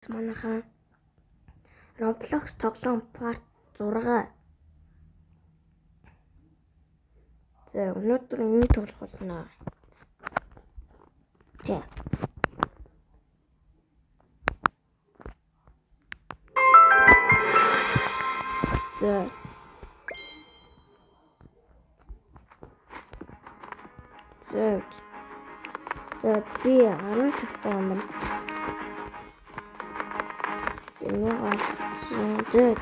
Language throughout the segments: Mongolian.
Манайхан Roblox тоглоом part 6. За өнөөдөр энэ тоглох болно. Тэ. За би 10 цагтаа юм байна. Good.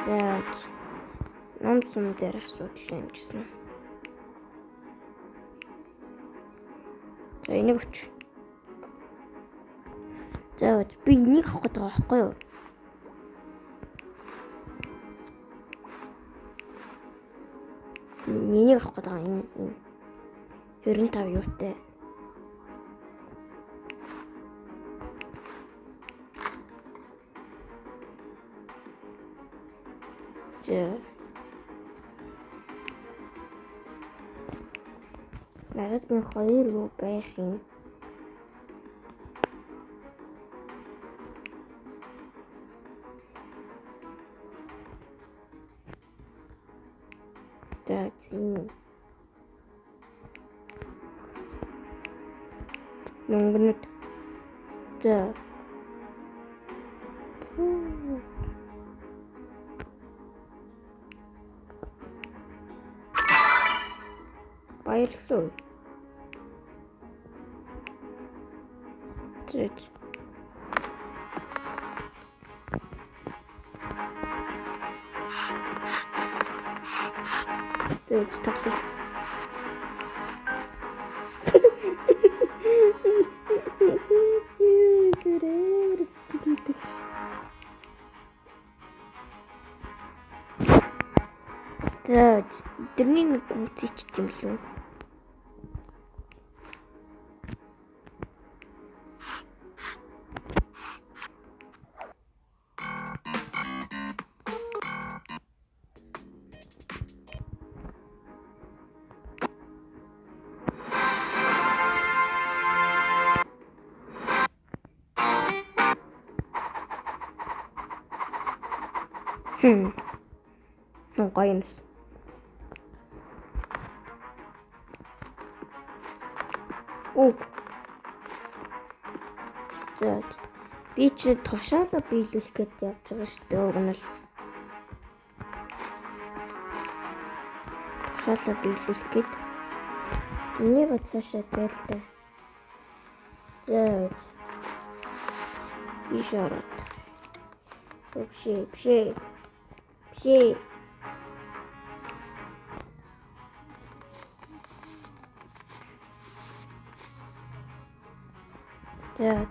That намсан дээр асуудал юм гэсэн. За энийг өч. За би энийг авах гэдэг байхгүй юу? Энийг авах гэдэг юм. 95 юутай. Надад нэг хоёр юу байх юм. Нөнгөнөд баярлалаа. Таглах. Тэрний нэг үцээч юм лүү. Гоёнс. За би ч тушаалаа биелүүлэх гэж явж байгаа шүү дээ. Уг нь л тушаалаа биелүүлэх гэж энийг цаашаа байлаа. За биш ороод. Биш. Да.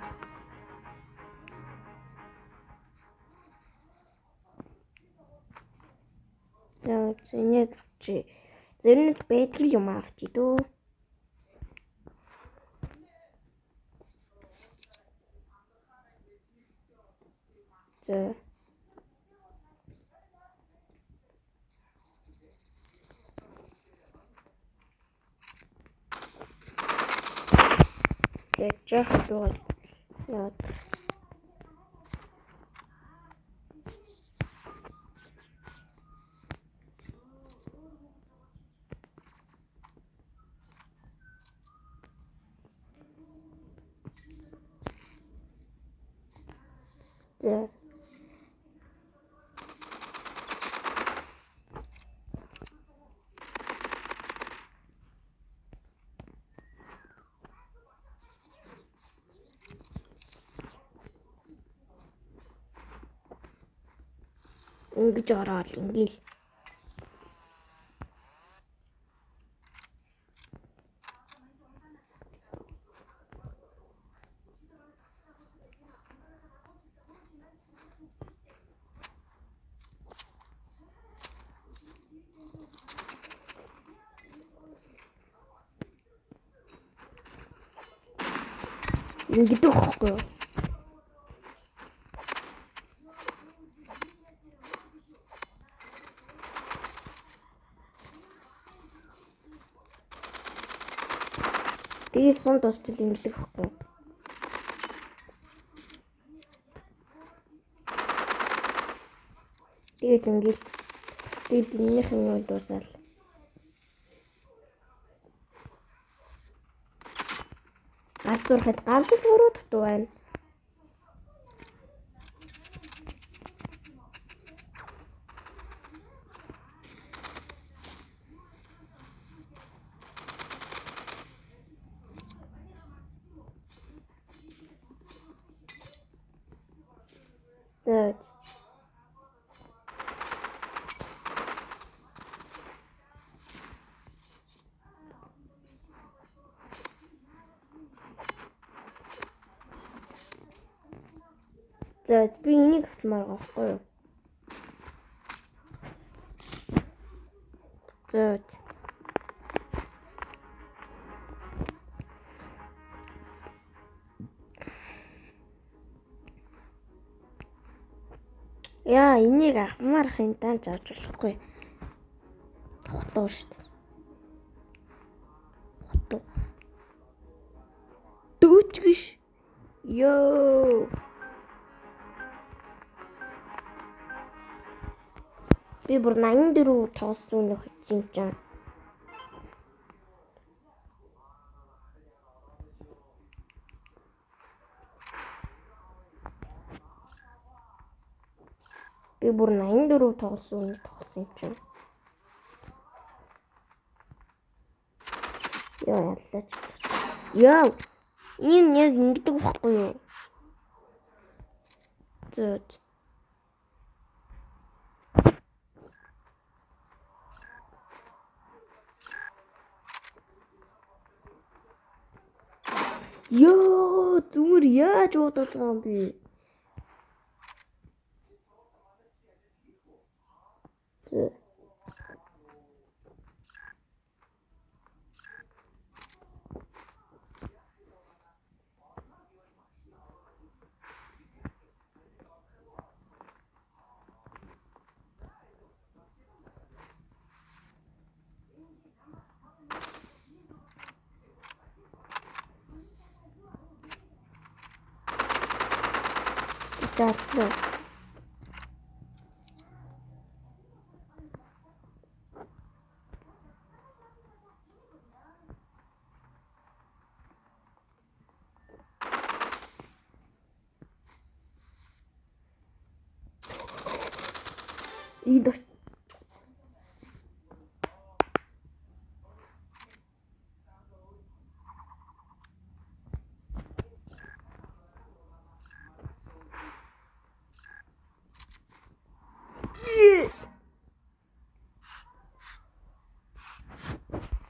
Энийг авчи. Зэрнэт байдаг юм авчи дөө. За. Жахтууд яа. За. Ингэж ороод ингээл ингэдэг байхгүй юу? Тэгээд сун дуустал ингэдэг байхгүй. Тэгээд ингээд тэгээд минийх нь дуусаал. Гадуурхад ганц л өрөө дутуу байна. Тэгээд би энийг авчмаар байхгүй юу? Яа, энийг авмаар хин данж авч болохгүй. Тухлуу шүү дээ. Хутуу. Дөөчгөш. Йоо. Би бүр 84 тоолсон нөх юм чинь. Би бүр 84 тоолсон юм чинь. Яа яллаач. Яа. Энэ яг ингэдэг байхгүй юу? Зөөд. Ёо, зүгээр яаж удаад байгаа юм бэ? Татлаа. Идэх.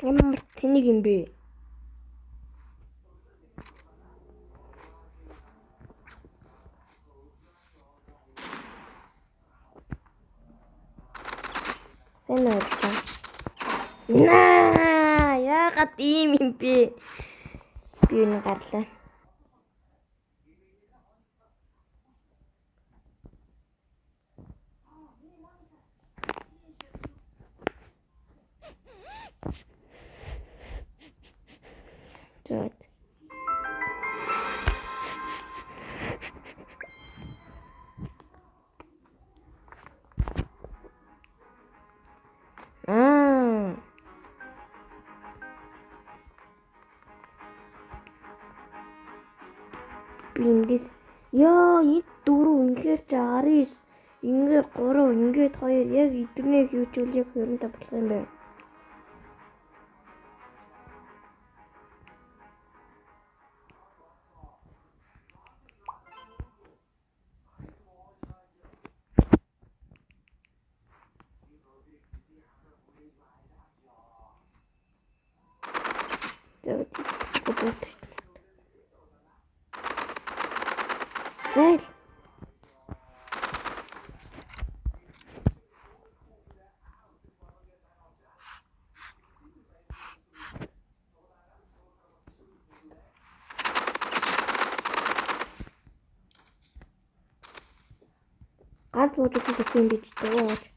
Ямар тэнийг юм бэ? Сайн уу? Наа, яагаад ийм юм бэ? Би энэ гарлаа. Зөөд. Биндис яа энэ дөрөв ингээр 69 ингээд 3 ингээд 2 яг эдгнээ хийвэл яг 25 болох юм байна. Зээл. Гад бодож идэх юм биш дээ.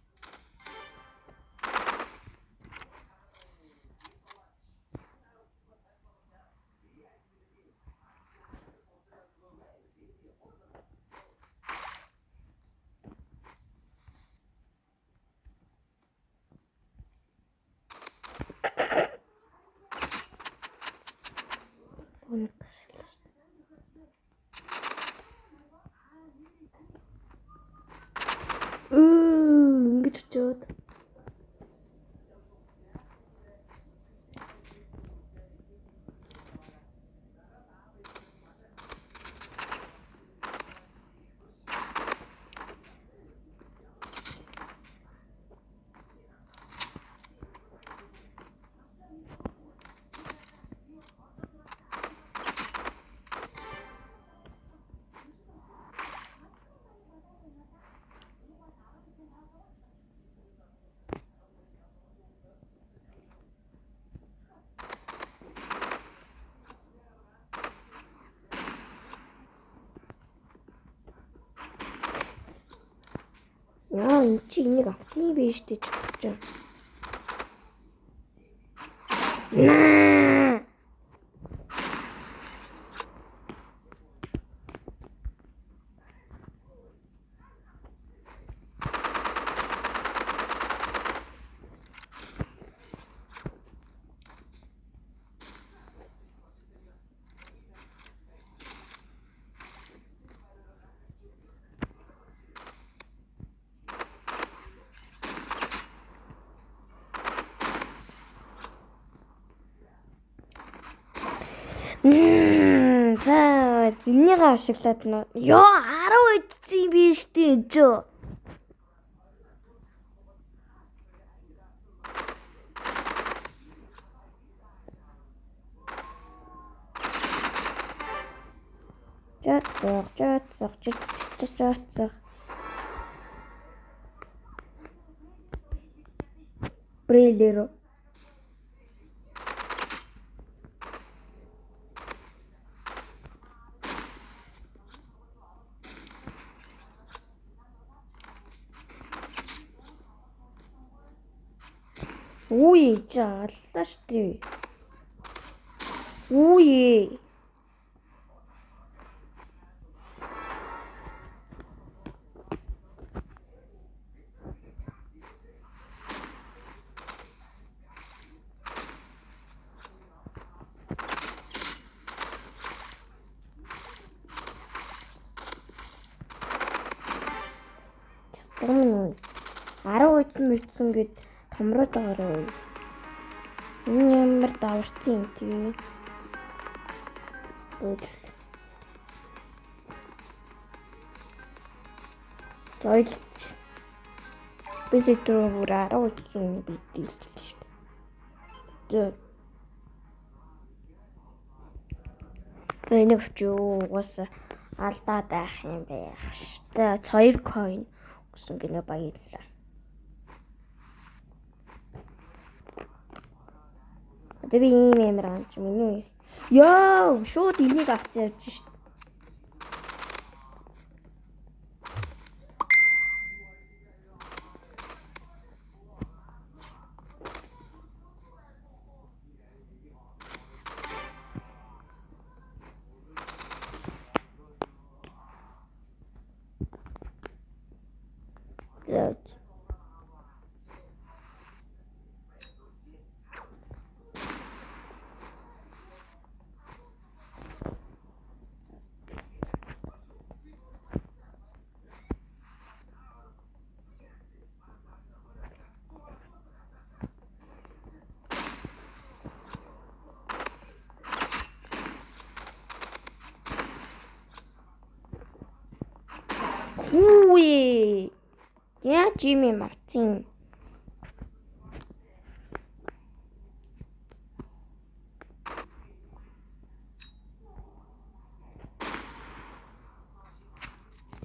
Яа, энэ чи энийг авсан юм биш үү гэж. Наа. За, зинийгээ ашиглаад нөө. Ёо, 10 идсэн юм биш үү энэ ч. Жаацах. Брейлеро. Ui, жааллаа штэ. Ui. Гэмн 10 мэдсэн гэд томроод байгаарай. Энэ ямар даварсан юм тий. Тойлч. Би зөвхөн бүр 10 мэдсэн бид дийлчихлээ шүү дээ. За энийг өчөө угаасаа алдаад байх юм байх штэ. 2 coin гэсэн гинэ баярлаа. Одоо би ийм амар амч миний. Ёо, шууд энийг авч явж штэ. Ui. Яа Жими Мартин.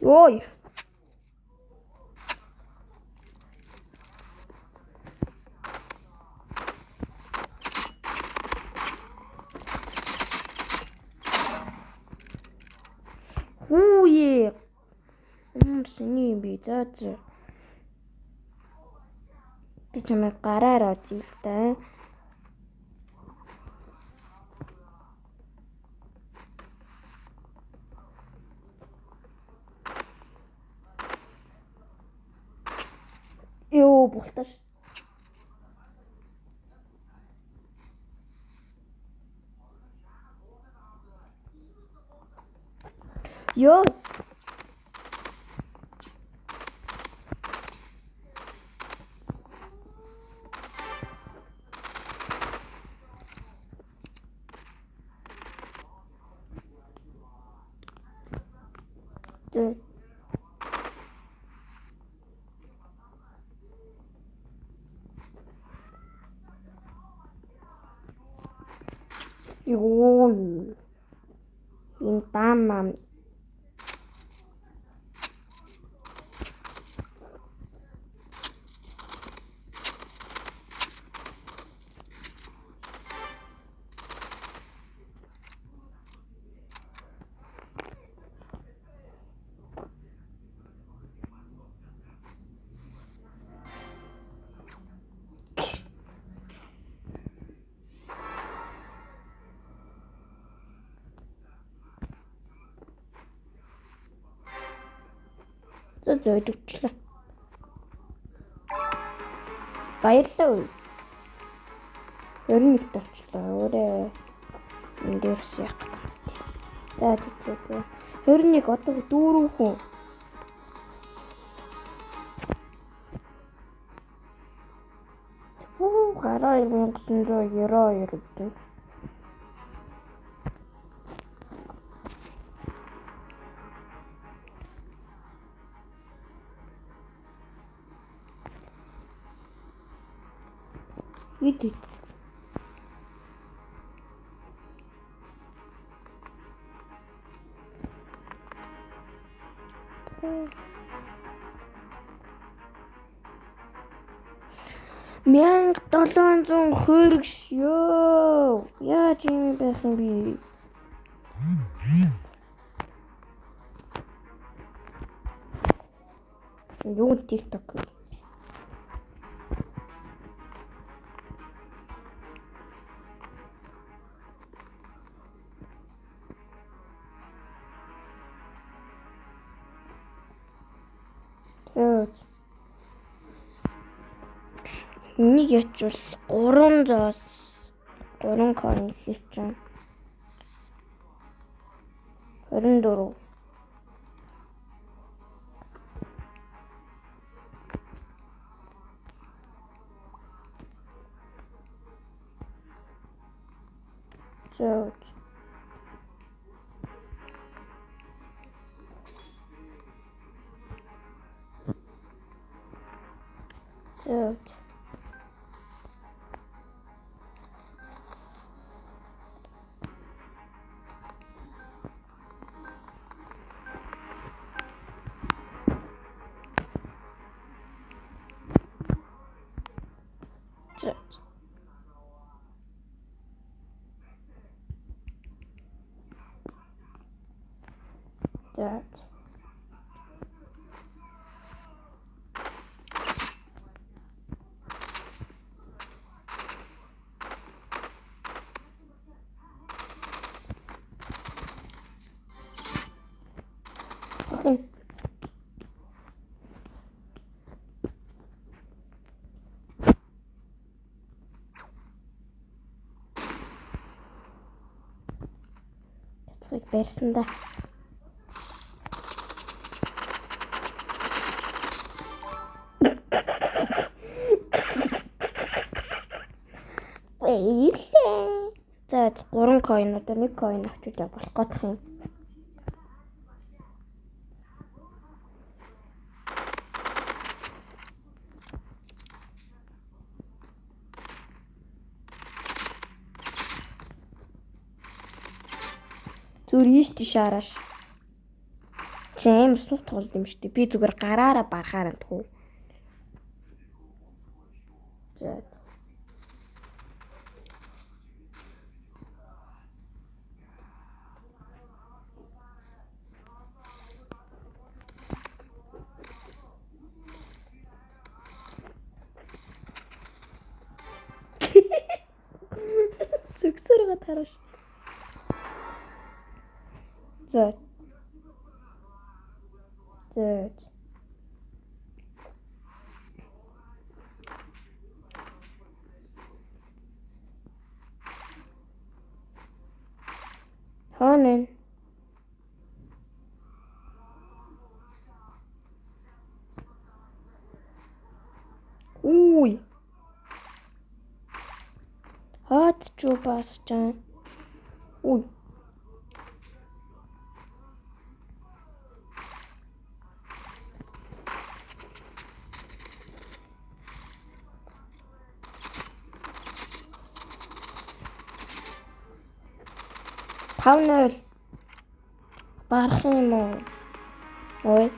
Ой. Ui. Сэний юм би за. Би чамайг гараараа зилтэй. Ёо, булташ. Ёо. Ёо. Энэ таамаа. зөөж өгчлээ. Баярлалаа үе. 21 толчлоо. Өөрөө энэ дээрс яах гэдэг юм. За тийм. 21 одоо 4 хүн. Гараа 1992 гэдэг. Хэд Мянга 700 хөргөш ёо. Яаж юм байх юм бэ? Юу TikTok. Нэг ячвал 300-аас 3 coin хийчихсэн. 24. Яцгийг барьсан да. За 3 coin одоо 1 coin авчиж болох гэдэг юм. Зүр ийш тийш араш. Чэм суу тоглолт юм штэ. Би зүгээр гараараа барахаар энэ. За. Зөвсөргө тараш. За. Ханен. Уй. Хат чуу басчаа. Уй. Паунер. Барах юм уу? Ой.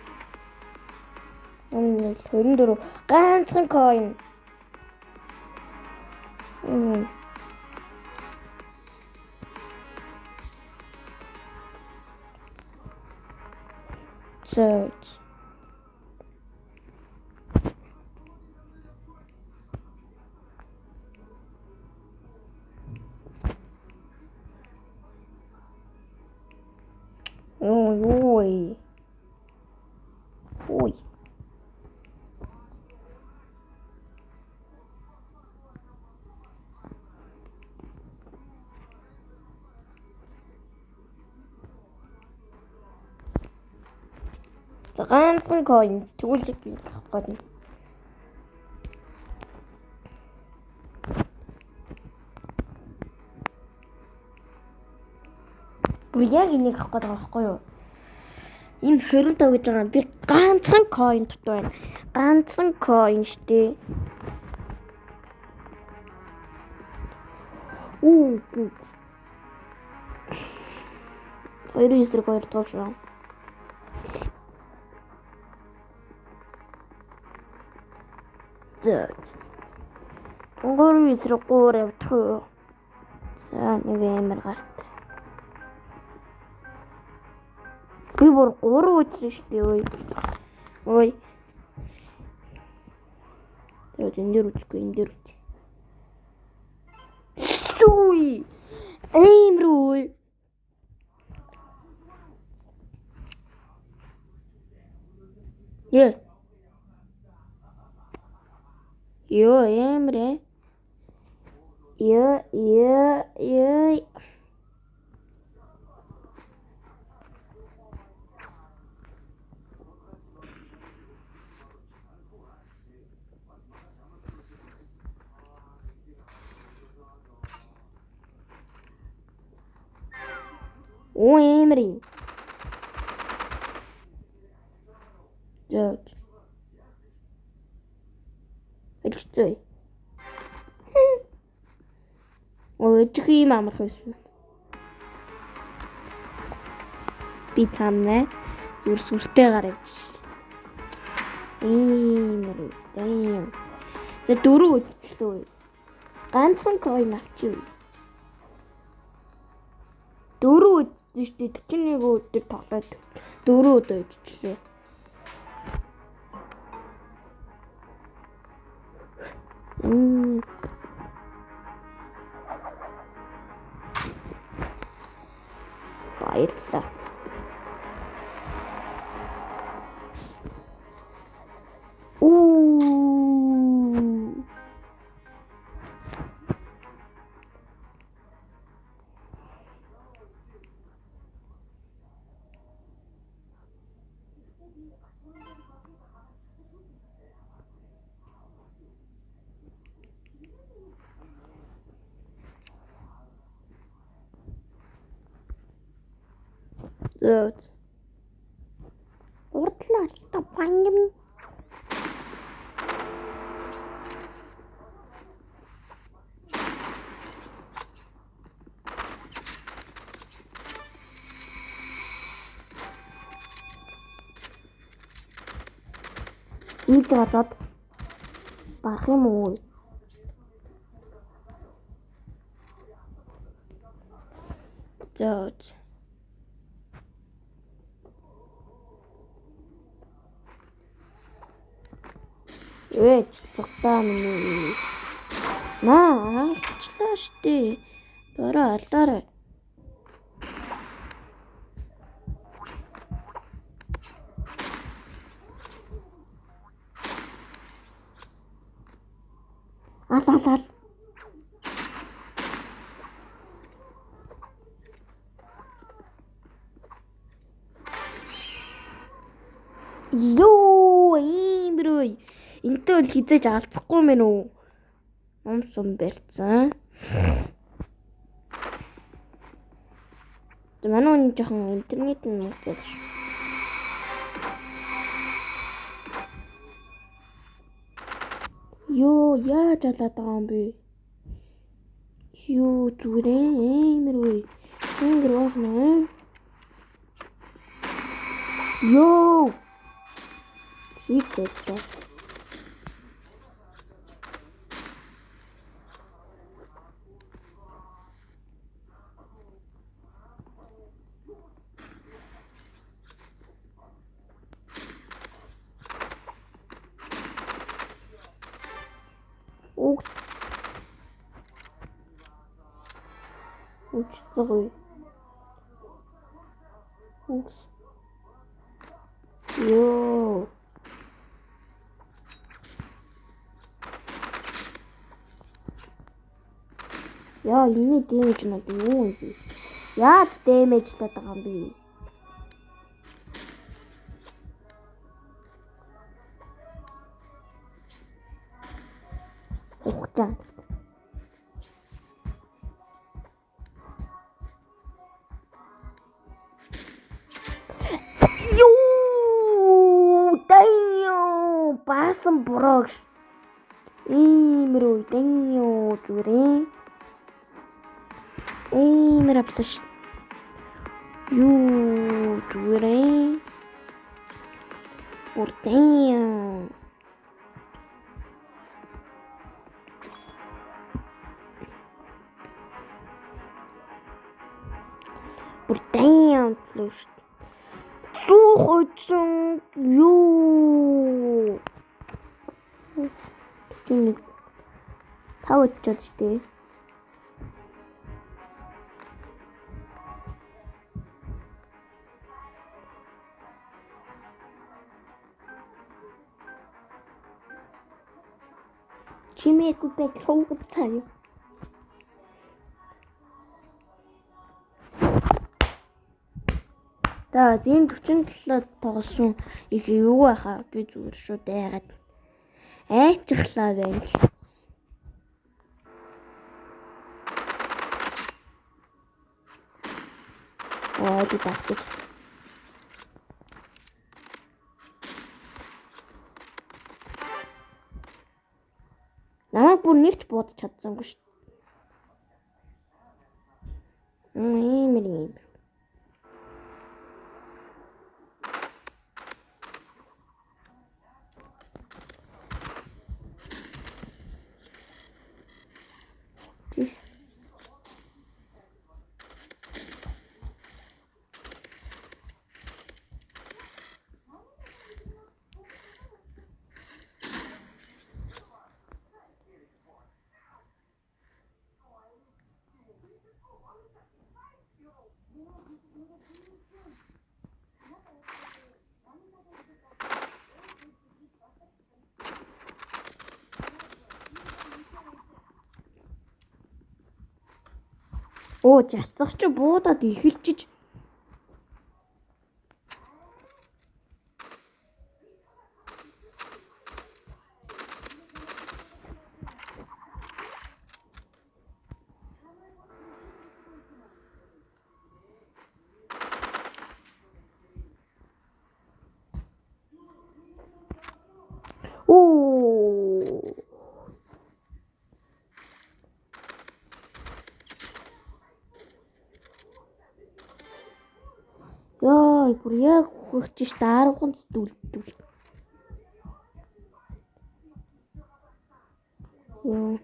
24 ганцхан coin. Search. Ой. ганцхан coin тэгвэл авахгүй. Яг энийг авах гэдэг байхгүй юу? Энэ 25 гэж байгаа би ганцхан coin дутуу байна. Ганцхан coin штэ. Оо. 2 тоош. За. 3 явах. За нэг юмэр гарт. Би бүр 3 үзсэн шүү дээ ой. Ой. Тэгээд энэ дээр үзэхгүй энэ дээр үз. Сүй. Руу. Е. Ёо эмрэ. Ёо. Оо эмрэ. Жод. Эцтэй. Ой, чих юм амарх байсан. Би цаана сүртэй гарч. Эмрэ. За 4 өчлөө. Ганцхан coin авчих. 4 өдөртөө 41 өдөр тоглоод 4 өдөр өчлөө. Баярлалаа. Зөөд. Урдлаа та пангим. Ийд гадаад барах юм уу? Зөөд. Цогтаа минь. Члаа штэ. Бороо алаарай. Ал. Ёо, имрой. Энтэй бол хизээж алцахгүй мэн үү? Сум барьцсан. Манай хүн жоохон интернет нь муутай ш. Ёо, яаж алаад байгаа юм бэ? Ёо, зүрээ имрой. Ингэрвэн. Ёо. Шийдэж. Sorry. Oops. Yo. Яа, энэ дэмэж надад юу юм бэ? Яаж дэмэжлээд байгаа юм бэ? байгаа. Юу дайё баасан бурууш. Иймэрүү дайё зүрэ. Иймэр авлаш. Юу зүрэ. Бурдайё. Бурдайё авлаш. Сухоцсон юу. Чиний тавчаад штэ. Чимээгүй бай хуугад цаа. За зин 47 тоглосон их юу байхаа би зүгээр шүү дайгаад айчглаа байна. Ой бахчих. Намайг бүр нэгч буудаж чадсангүй шүү. Ийм. Оо жацах чи буудаад эхэлчих. Яа, бүр яг хөгчөж 10 дүүлдэл. Яа.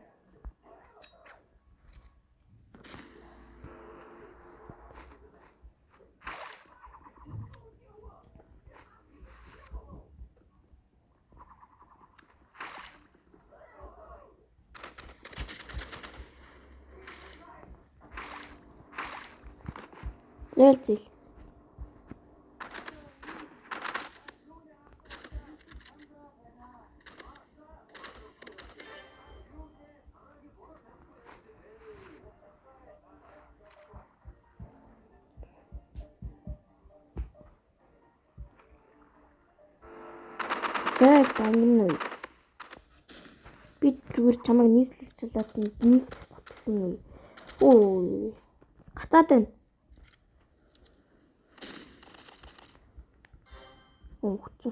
Зэл. За тань би зүгээр чамайг нийслэлцүүлээд нэг батлсан уу. Өө. Гатаад байна. Өөч.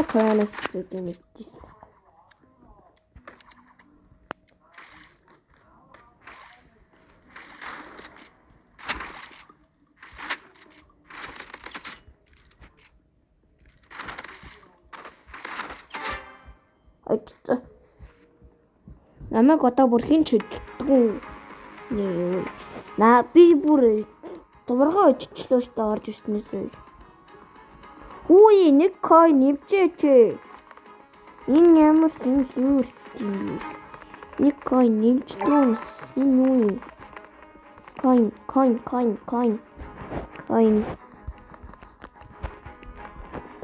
Кранас гэдэг чинь. Намайг одоо бүр хин ч үддэггүй. Би бүр дургаа өччлөө штэ орж ирснээс. Үгүй нэг кой нэмжээч. Энэ ямар сэнхүүр тийм. Нэг кой нэмжлээ. Энэ юу? Coin.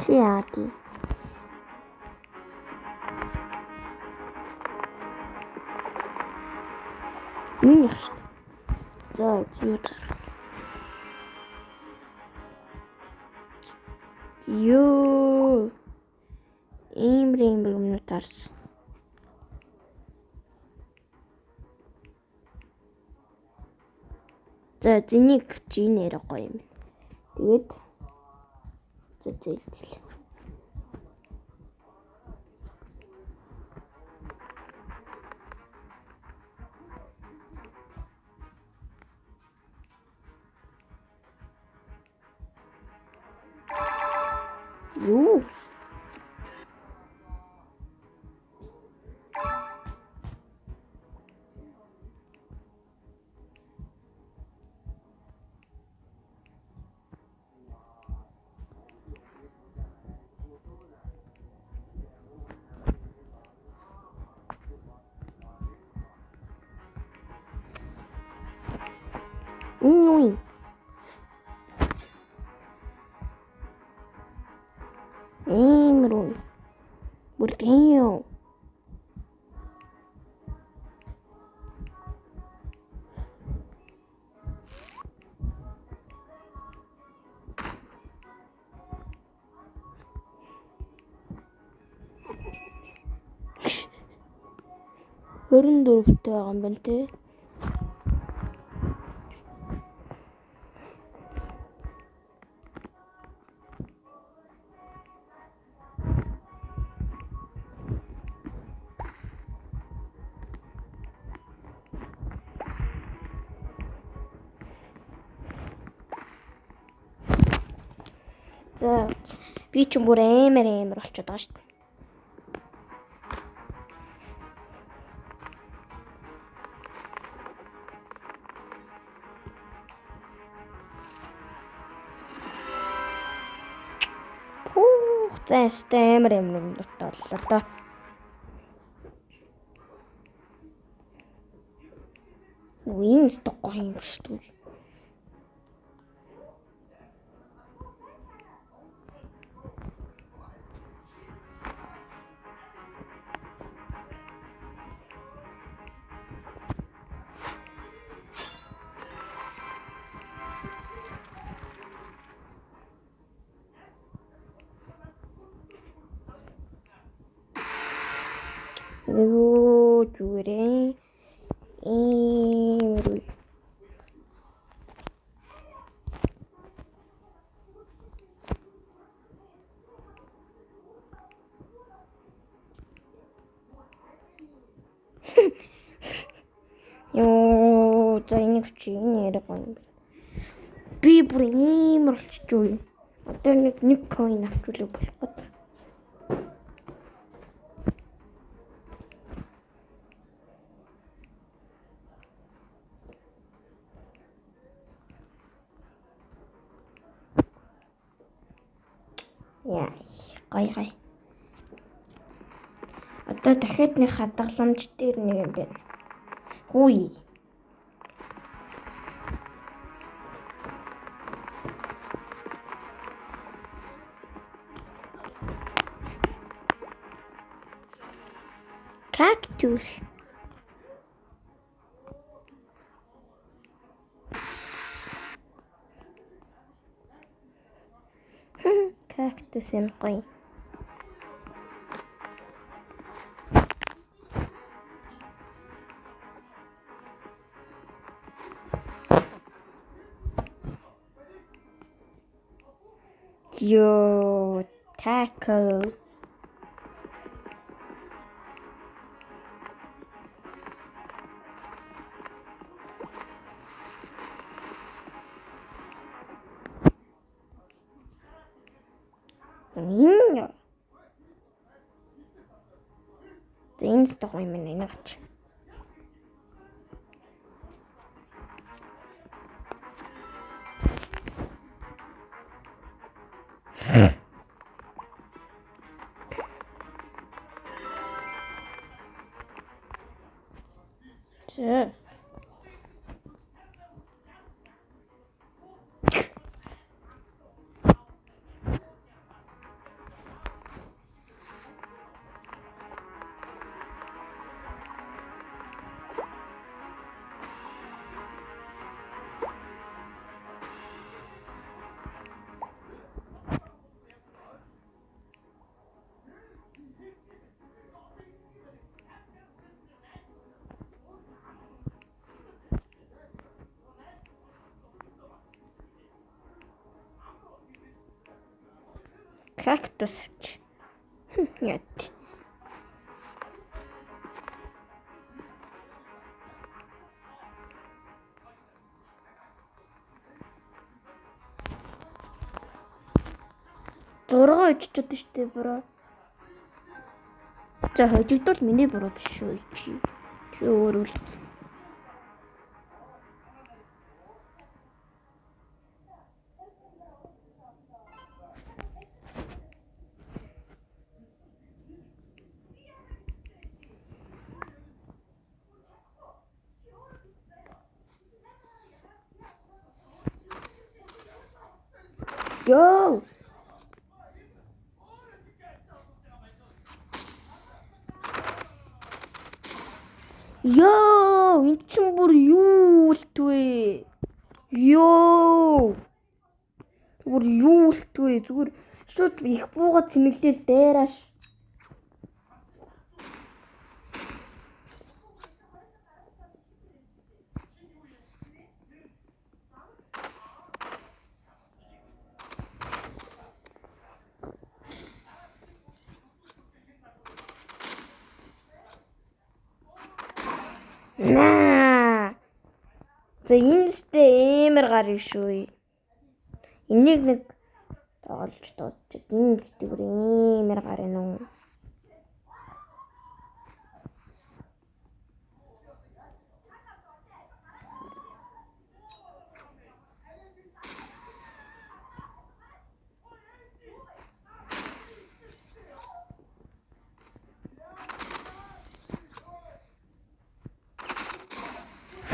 Чиати. Энэ яах. За юу дараа. Юу имрэм юмнуудаарс. За зэнийг чи нэр гоё юм. Тэгээд зэлзэл. Юу? Ой. Имруу. Бүртгэё. Хөрөн дөрөвтэй байгаа юм байна те. За би ч бүр амар болчиход байгаа шүү дээ. За амар юм боллоо доо. Ийм стокой юм шүү дээ. Юу зүрэ Ёо за энийг чи нэрээ гоё. Би бүр амар болчихгүй. Одоо нэг coin авчихвал болох гэдэг. Яа, гай. Одоо дахиад нэг хадгаламж дээр нэг юм байна. Хүй. Cactus. Cactus юм гоё. Yo, taco. Энэ стокой юм нэг ач. Чэ. Кактус авч. Яд. Зургаа иччихэд штэ бро. За хожигдвол миний буруу биш шүү чи. Чи өөрөө л. Йоо. Йоо, эн чин бүр юу үлтвэ? Йоо. Зүгээр юу үлтвэ? Зүгээр шууд их буугаад цэнэглээл дайрааш. Наа. За энэ сте эмэр гарна шүү. Энийг нэг тоглож дуусчихэд энэ гэдэг бүр эмэр гарна уу?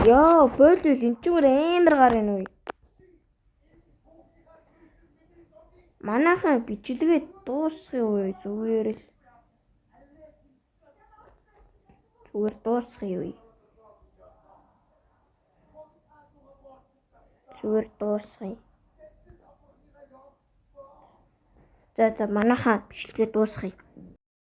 Йоо, бойлол энэ ч бүр амар гарна уу? Манайхан бичлэгээ дуусгах уу зүгээр л. Зүгээр дуусгах юу? Зүгээр дуусгая. За манайхан бичлэгээ дуусгая.